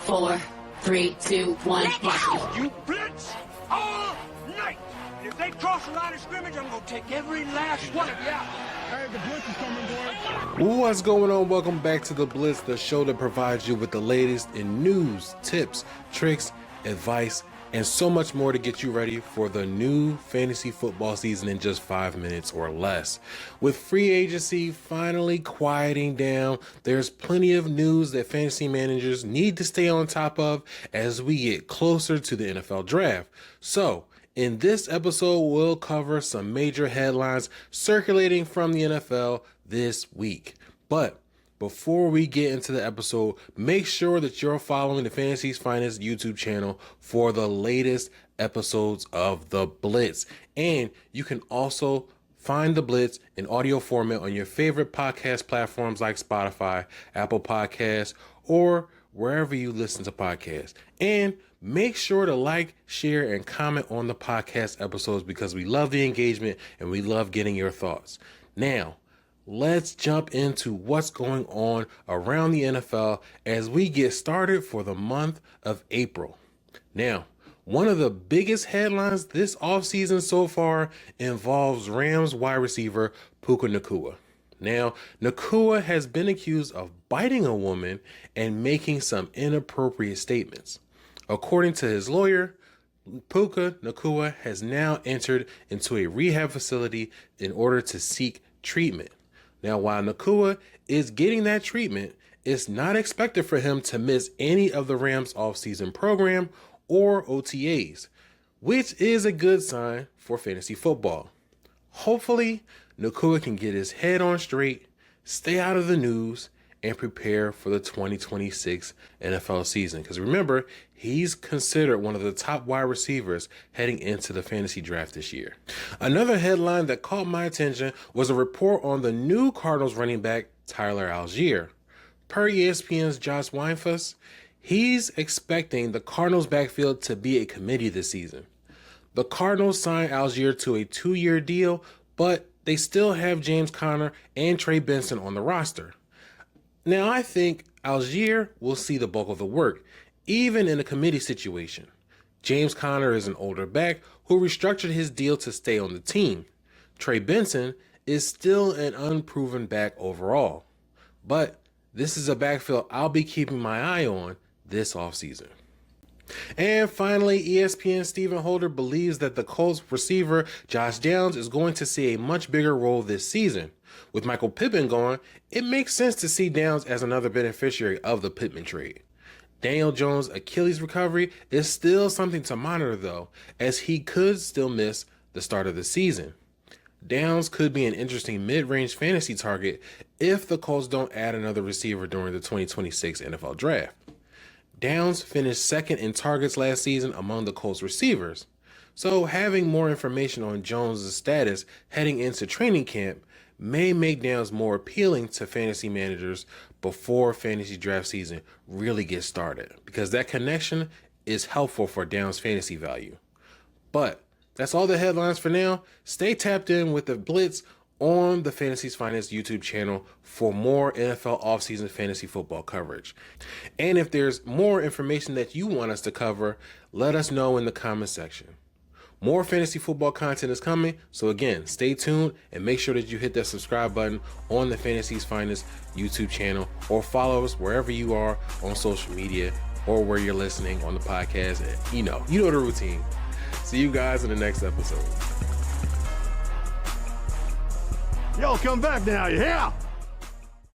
4, 3, 2, 1. You blitz all night. And if they cross the line of scrimmage, I'm going to take every last one of you out. Hey, the Blitz is coming, boys. What's going on? Welcome back to the Blitz, the show that provides you with the latest in news, tips, tricks, advice, and so much more to get you ready for the new fantasy football season in just 5 minutes or less. With free agency finally quieting down, there's plenty of news that fantasy managers need to stay on top of as we get closer to the NFL draft. So, in this episode, we'll cover some major headlines circulating from the NFL this week. But before we get into the episode, make sure that you're following the Fantasy's Finest YouTube channel for the latest episodes of The Blitz. And you can also find The Blitz in audio format on your favorite podcast platforms like Spotify, Apple Podcasts, or wherever you listen to podcasts. And make sure to like, share, and comment on the podcast episodes because we love the engagement and we love getting your thoughts. Now, let's jump into what's going on around the NFL as we get started for the month of April. Now, one of the biggest headlines this offseason so far involves Rams wide receiver Puka Nacua. Now, Nacua has been accused of biting a woman and making some inappropriate statements. According to his lawyer, Puka Nacua has now entered into a rehab facility in order to seek treatment. Now, while Nacua is getting that treatment, it's not expected for him to miss any of the Rams offseason program or OTAs, which is a good sign for fantasy football. Hopefully, Nacua can get his head on straight, stay out of the news, and prepare for the 2026 NFL season. Because remember, he's considered one of the top wide receivers heading into the fantasy draft this year. Another headline that caught my attention was a report on the new Cardinals running back, Tyler Algier. Per ESPN's Josh Weinfuss, he's expecting the Cardinals backfield to be a committee this season. The Cardinals signed Algier to a 2-year deal, but they still have James Conner and Trey Benson on the roster. Now, I think Algier will see the bulk of the work, even in a committee situation. James Conner is an older back who restructured his deal to stay on the team. Trey Benson is still an unproven back overall. But this is a backfield I'll be keeping my eye on this offseason. And finally, ESPN's Stephen Holder believes that the Colts receiver Josh Downs is going to see a much bigger role this season. With Michael Pittman gone, it makes sense to see Downs as another beneficiary of the Pittman trade. Daniel Jones' Achilles recovery is still something to monitor though, as he could still miss the start of the season. Downs could be an interesting mid-range fantasy target if the Colts don't add another receiver during the 2026 NFL Draft. Downs finished second in targets last season among the Colts receivers, so having more information on Jones' status heading into training camp may make Downs more appealing to fantasy managers before fantasy draft season really gets started, because that connection is helpful for Downs' fantasy value. But that's all the headlines for now. Stay tapped in with the Blitz on the Fantasy's Finest YouTube channel for more NFL offseason fantasy football coverage. And if there's more information that you want us to cover, let us know in the comment section. More fantasy football content is coming, so again, stay tuned and make sure that you hit that subscribe button on the Fantasy's Finest YouTube channel, or follow us wherever you are on social media or where you're listening on the podcast. And you know the routine. See you guys in the next episode. Y'all come back now, yeah?